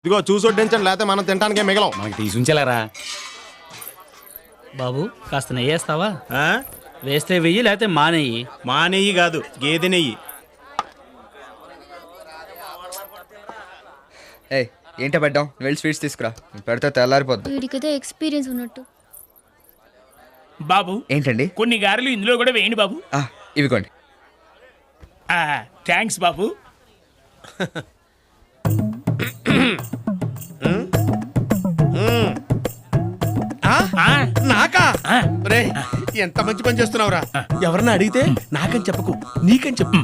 ఇదిగో చూసి వడ్డించండి, లేకపోతే మనం తినడానికే మిగలం. మనకి తీసుంచలేరా బాబు కాస్త నెయ్యి వేస్తావా? ఆ? వేస్తే వెయ్యి, లేకపోతే మానేయి. మా నెయ్యి కాదు, గేదె నెయ్యి. ఏ ఏంటో పెట్టాం, వెళ్ళి స్వీట్స్ తీసుకురా, పెడితే తెల్లారిపోద్ది. వీడికైతే ఎక్స్పీరియన్స్ ఉన్నట్టు. బాబు ఏంటండి? కొన్ని గారెలు ఇందులో కూడా వేయండి బాబు. ఇవిగోండి. థ్యాంక్స్ బాబు. నాకా? రే ఎంత మంచి పని చేస్తున్నావురా. ఎవరన్నా అడిగితే నాకని చెప్పకు, నీకని చెప్పు.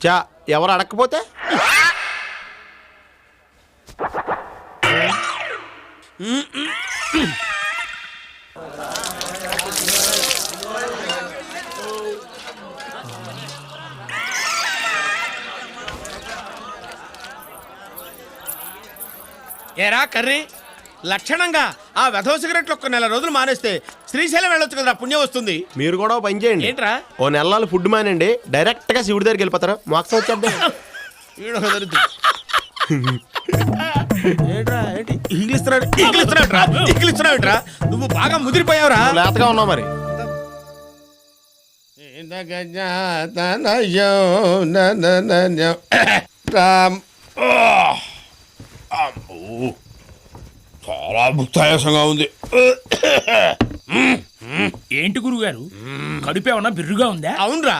చా ఎవరు అడగకపోతే ఏరా కర్రీ, లక్షణంగా ఆ వెధవ సిగరెట్లు ఒక్క నెల రోజులు మానేస్తే శ్రీశైలం వెళ్ళొచ్చు కదా, పుణ్యం వస్తుంది. మీరు కూడా ఓ పని చేయండి. ఏంట్రా? ఓ నెలలు ఫుడ్ మానండి, డైరెక్ట్ గా శివుడి దగ్గరికి వెళ్ళిపోతారు, మోక్షం వచ్చేద్దాం. ఇంగ్లీస్తున్నాడురా, నువ్వు బాగా ముదిరిపోయావురా. లేతగా ఉన్నావు మరి. చాలా ముక్తాయాసంగా ఉంది. ఏంటి గురుగారు, కడుపు ఏమన్నా బిర్రుగా ఉందా? అవునరా,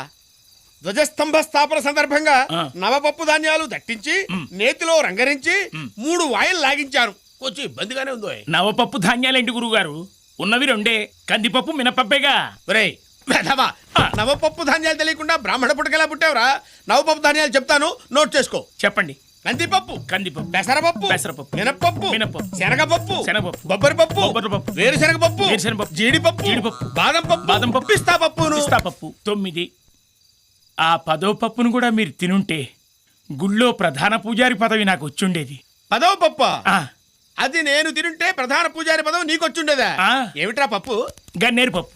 ధ్వజస్తంభ స్థాపన సందర్భంగా నవపప్పు ధాన్యాలు దట్టించి నేతిలో రంగరించి 3 వాయిల్ లాగించారు. కొంచెం ఇబ్బందిగానే ఉందో. నవపప్పు ధాన్యాలేంటి గురుగారు, ఉన్నవి 2 కందిపప్పు మినపప్పేగా. ఒరేయ్ వెధవా, నవపప్పు ధాన్యాలు తెలియకుండా బ్రాహ్మణ పుట్టకెలా పుట్టావురా? నవపప్పు ధాన్యాలు చెప్తాను, నోట్ చేసుకో. చెప్పండి. కందిపప్పు, కందిపప్పు, పెసరపప్పు, మినపప్పు, శనగపప్పు, బొబ్బరి పప్పు, వేరుశనగపప్పు, జీడిపప్పు, బాదం పప్పు, పిస్తా పప్పు. 9. ఆ 10వ పప్పును కూడా మీరు తినుంటే గుళ్ళో ప్రధాన పూజారి పదవి నాకు వచ్చుండేది. 10వ పప్ప? ఆ, అది నేను తినుంటే ప్రధాన పూజారి పదవి నీకు వచ్చుండేదా? ఏమిట్రా పప్పు? గన్నేరు పప్పు.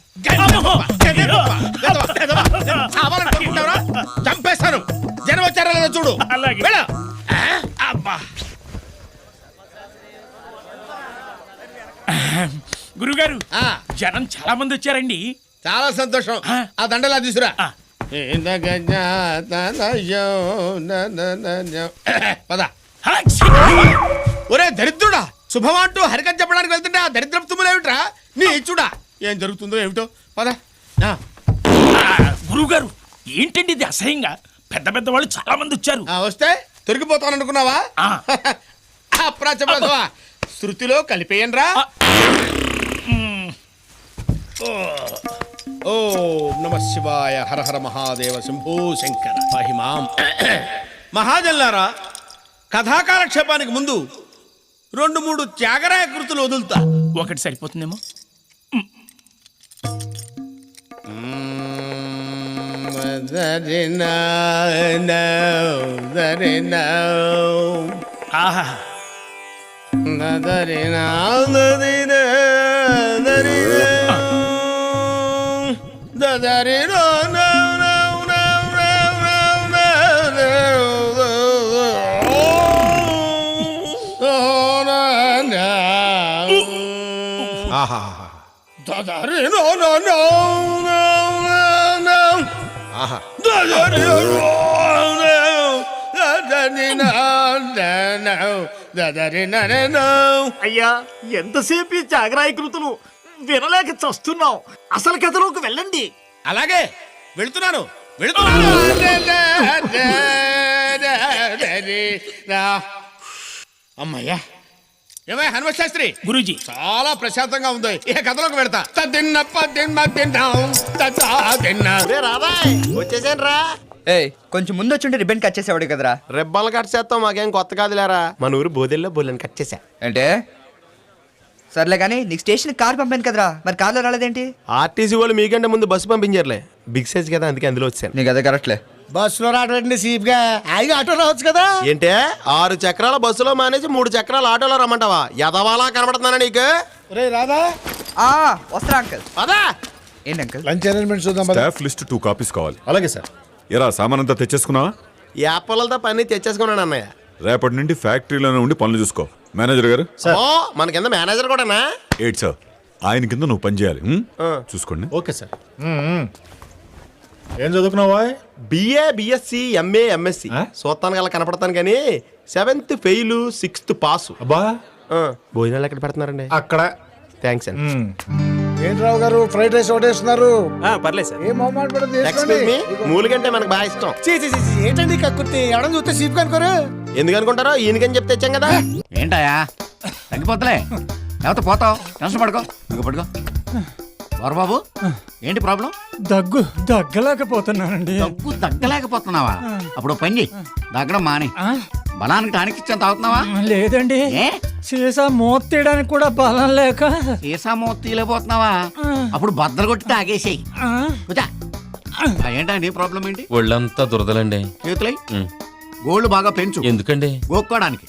చంపేస్తాను. జనం వచ్చారా లేదా చూడు. అలాగే. అబ్బా గురుగారు, జనం చాలా మంది వచ్చారండి. చాలా సంతోషం. ఆ దండలా తీసురా. పద. ఒరే దరిద్రుడా, శుభమంటూ హరికథ చెప్పడానికి వెళ్తుంటే ఆ దరిద్రపు తుమ్ములేమిట్రా? నీ ఇచ్చుడా, ఏం జరుగుతుందో ఏమిటో. పద. గురుగారు ఏంటండి ఇది అసహ్యంగా? పెద్ద పెద్ద వాళ్ళు చాలా మంది వచ్చారు. వస్తే తొరిగిపోతాననుకున్నావా? అప్రాచపడతావా? శృతిలో కలిపేయనరా. ఓం నమ శివాయ, హర హర మహాదేవ, శంభో శంకర, పాహిమాం. మహాజన్లారా, కథాకాలక్షేపానికి ముందు 2-3 త్యాగరాయ కృతులు వదులుతా. ఒకటి సరిపోతుందేమో. ఆహా, అయ్యా, ఎంతసేపు ఈ జాగరాయి కృతులు వినలేక చస్తున్నాం. అసలు కథలోకి వెళ్ళండి. అలాగే వెళుతున్నాను. అమ్మయ్యా. ఏమయ్య హనుమ శాస్త్రి, గురూజీ చాలా ప్రశాంతంగా ఉంది. ఏ కథలోకి వెళ్తా. వచ్చేసాను రా. కొంచెం ముందు వచ్చుంటే రిబ్బన్ కట్ చేసేవాడు కదరా. రెబ్బలు కట్ చేస్తాం, మాకేం కొత్త కాదులేరా. మన ఊరు బోదెల్లో బోళ్ళని కట్ చేశా. అంటే సర్లే కానీ నీకు స్టేషన్ కార్ పంపాను కదరా, మరి కార్లో రాలేదేంటి? ఆర్టీసీ వాళ్ళు మీకంటే ముందు బస్సు పంపించారులే, బిగ్ సైజ్ కదా, అందుకే అందులో వచ్చాను. నీకు అదే కరెక్ట్లే. బస్సులో రావడండి సీప్ గా, హాయిగా ఆటో రావచ్చు కదా. ఏంటే 6 చక్రాల బస్సులో మానేసి 3 చక్రాల ఆటోలో రమ్మంటావా? ఎదవాలా కనబడుతున్నానా నీకు? రాదా? వస్తా అంకల్. పదా. ఏంటి అంకల్? లంచ్ అరేంజ్మెంట్ చూద్దాం. స్టాఫ్ లిస్ట్ 2 కాపీస్ కావాలి. అలాగే సార్. ఎరా సామాన్ అంతా తెచ్చేసుకున్నావా? యాపలతో పని తెచ్చేసుకున్నాను అన్నయ్య. రేపటి నుండి ఫ్యాక్టరీలోనే ఉండి పనులు చూసుకో. మేనేజర్ గారు ఓ మన కింద మేనేజర్ కూడానా? ఏంటి సార్ ఆయన కింద నువ్వు పని చేయాలి చూసుకోండి. Okay sir. ఏం చదువుకున్నావా? బిఏ బిఎస్సి ఎంఏ ఎంఎస్సి ఆ? చూస్తాను అలా కనపడతాను కానీ 7th ఫెయిల్ 6th పాసు. అబ్బా భోజనాలు ఎక్కడ పెడుతున్నారండి? అక్కడ. థ్యాంక్స్ అండి. ఏంటి రావు గారు ఫ్రైడ్ రైస్ ఒకటేస్తున్నారు? పర్లేదు సార్. ఏం మొహమాట పడదు, ఎక్స్క్యూజ్ తీసుకోండి. మీ, మూలిగంటే మనకు బాగా ఇష్టం. ఏంటండి కక్కుర్తి? ఎవడని చూస్తే సీప్ కనుకోరు. ఎందుకు అనుకుంటారో ఈయనకని చెప్తే ఇచ్చాం కదా. ఏంటాయా తగ్గిపోతలే లేకపోతే పోతావు టెన్షన్ పడుకో ఇక పడుకో బాబు ఏంటి ప్రాబ్లం దగ్గలేకపోతున్నానండి. దగ్గలేకపోతున్నావా అప్పుడు పని చెయ్యి దగ్గడం మాని బలానికి టానిక్ ఇచ్చాను తాగుతున్నావా లేదండి, ఏ సీసా మూత తీయడానికి కూడా బలం లేక. సీసా మూత తీయలేకపోతున్నావా అప్పుడు బద్దలు కొట్టి తాగేసేయి కూర్చో. ఏంటా నీ ప్రాబ్లం ఏంటి? ఒళ్ళంతా దురదలండి. చేతులై గోల్డ్ బాగా పెంచు. ఎందుకండి? గోక్కోడానికి.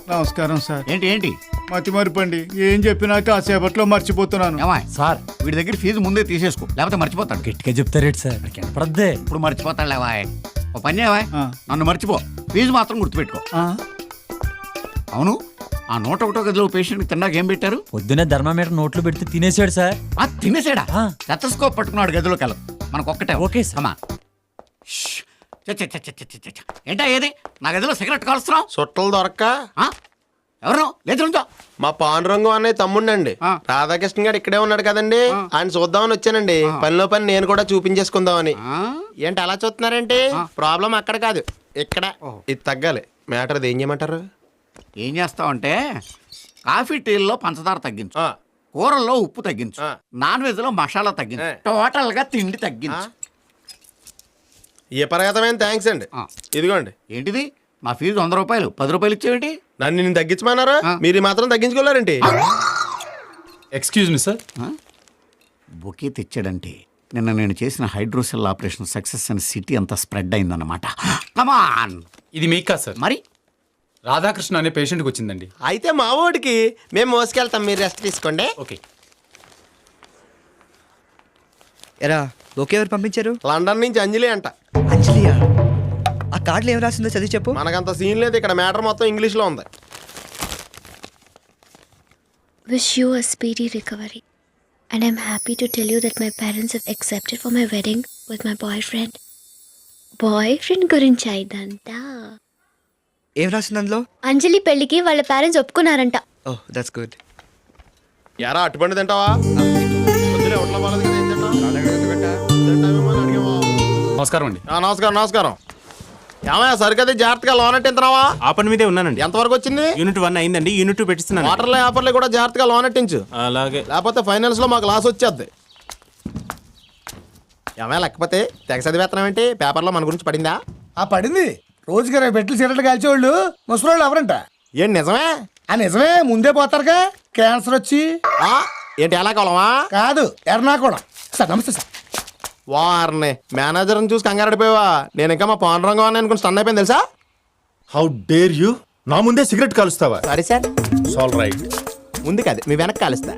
నమస్కారం సార్. ఏంటి ఏంటి మతి మరిపండి, ఏం చెప్పినా కాసేపట్లో మర్చిపోతున్నాను. ఏమా సార్ వీడి దగ్గర ఫీజు ముందే తీసేసుకో లేకపోతే మర్చిపోతాడు. గట్టిగా చెప్తారేంటి సార్? కనపడద్దే. ఇప్పుడు మర్చిపోతాడు లేవా ఓ పని చేయవా నన్ను మర్చిపో ఫీజు మాత్రం గుర్తుపెట్టుకో. అవును ఆ 101 గదిలో పేషెంట్ తిన్నాక ఏం పెట్టారు? పొద్దునే ధర్మామీటర్ నోట్లు పెడితే తినేసాడు సార్. ఆ తినేసాడా? స్టెతస్కోప్ పట్టుకున్నాడు గదిలోకి వెళ్ళం మనకు ఒక్కటే. Okay sir. అమ్మా ఏంటా ఏది నా గదిలో సిగరెట్ కాలుస్తున్నావు? సుట్టలు దొరక్క ఎవరు లేదు మా పాండురంగం అన్నయ్య తమ్ముండండి ఆ. రాధాకృష్ణ గారు ఇక్కడే ఉన్నాడు కదండి, ఆయన చూద్దామని వచ్చానండి. పనిలో పని నేను కూడా చూపించేసుకుందామని. ఏంటి అలా చూస్తున్నారేంటి? ప్రాబ్లం అక్కడ కాదు ఇక్కడ. ఇది తగ్గాలి. మ్యాటర్ అది ఏం చేయమంటారు? ఏం చేస్తావంటే కాఫీ టీల్లో పంచదార తగ్గించు, ఆ. కూరల్లో ఉప్పు తగ్గించు, ఆ. నాన్ వెజ్ లో మసాలా తగ్గించు, టోటల్ గా తిండి తగ్గించు. ఏ పరగతమైన థ్యాంక్స్ అండి. ఆ. ఇదిగోండి. ఏంటిది మా ఫీజు 100 రూపాయలు 10 రూపాయలు ఇచ్చేవేంటి? నన్ను నేను తగ్గించమన్నారా? ఆ. మీరు ఈ మాత్రం తగ్గించుకోలేరండి. Excuse me sir. బొకే తెచ్చాడంటే నిన్న నేను చేసిన హైడ్రోసెల్ ఆపరేషన్ సక్సెస్ అని సిటీ అంతా స్ప్రెడ్ అయిందన్నమాట. కమాన్ ఇది మీకు కాదు సార్, మరి రాధాకృష్ణ అనే పేషెంట్కి వచ్చిందండి. అయితే మా ఊడికి మేము మోసుకెళ్తాం, మీరు రెస్ట్ తీసుకోండి. ఓకే. ఎరా ఓకే, ఎవరు పంపించారు? లండన్ నుంచి అంజలి అంట. అంజలియా? ఆ కార్డులో ఏం రాసిందో చదివి చెప్పు. మనకంత సీన్ లేదు, ఇక్కడ మ్యాటర్ మొత్తం ఇంగ్లీష్ లో ఉంది. Wish you a speedy recovery. And I'm happy to tell you that my parents have accepted for my wedding with my boyfriend. Boyfriend గురించి ఇదంతా. ఏం రాసింది అందులో? అంజలి పెళ్లికి వాళ్ళ పేరెంట్స్ ఒప్పుకున్నారంట. Oh that's good. ఎరా అట్టుపండి తింటావా? పొద్దునే ఒంట్లో బాగాలేదు కదా, ఏం తింటావ్? తింటావేమో అని అడిగావా? నమస్కారం అండి. నమస్కారం నమస్కారం. ఏమయ్యా సరికది జాగ్రత్తగా లోన్ ఎట్టింతున్నావా? ఆ పని మీదే ఉన్నానండి. ఎంతవరకు వచ్చింది? యూనిట్ 1 అయిందండి, యూనిట్ 2 పెట్టిస్తున్నాను. వాటర్లే ఆఫర్లే కూడా జాగ్రత్తగా లోన్ ఎట్టించు, అలాగే. లేకపోతే ఫైనాన్స్ లో మాకు లాస్ వచ్చేద్ది. ఏమయ్యా లేకపోతే తెగ చదివేస్తున్నాం ఏంటి? పేపర్లో మన గురించి పడిందా? ఆ పడింది. రోజుకి 20 పెట్లు సిగరెట్లు కాల్చేవాళ్ళు ముసలోళ్ళు ఎవరంట? ఏంటి నిజమే? ఆ నిజమే, ముందే పోతారుగా క్యాన్సర్ వచ్చి. ఆ, ఏంటి ఎలా కొలమా? కాదు ఎర్నాకుళం. సార్ నమస్తే సార్. వారిని మేనేజర్ని చూసి కంగారడిపోయావా? నేను ఇంకా మా పాండురంగం అని అనుకుని స్టన్ అయిపోయింది తెలుసా? How dare you? నా ముందే సిగరెట్ కాలుస్తావా? Sorry sir. సాల్ రైట్. ఉంది కాదు మీ వెనక్కి కాలుస్తా.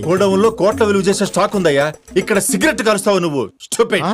గోడౌన్ లో కోట్ల విలువ చేసే స్టాక్ ఉందయ్యా, ఇక్కడ సిగరెట్ కాలుస్తావు నువ్వు. స్టూపిడ్.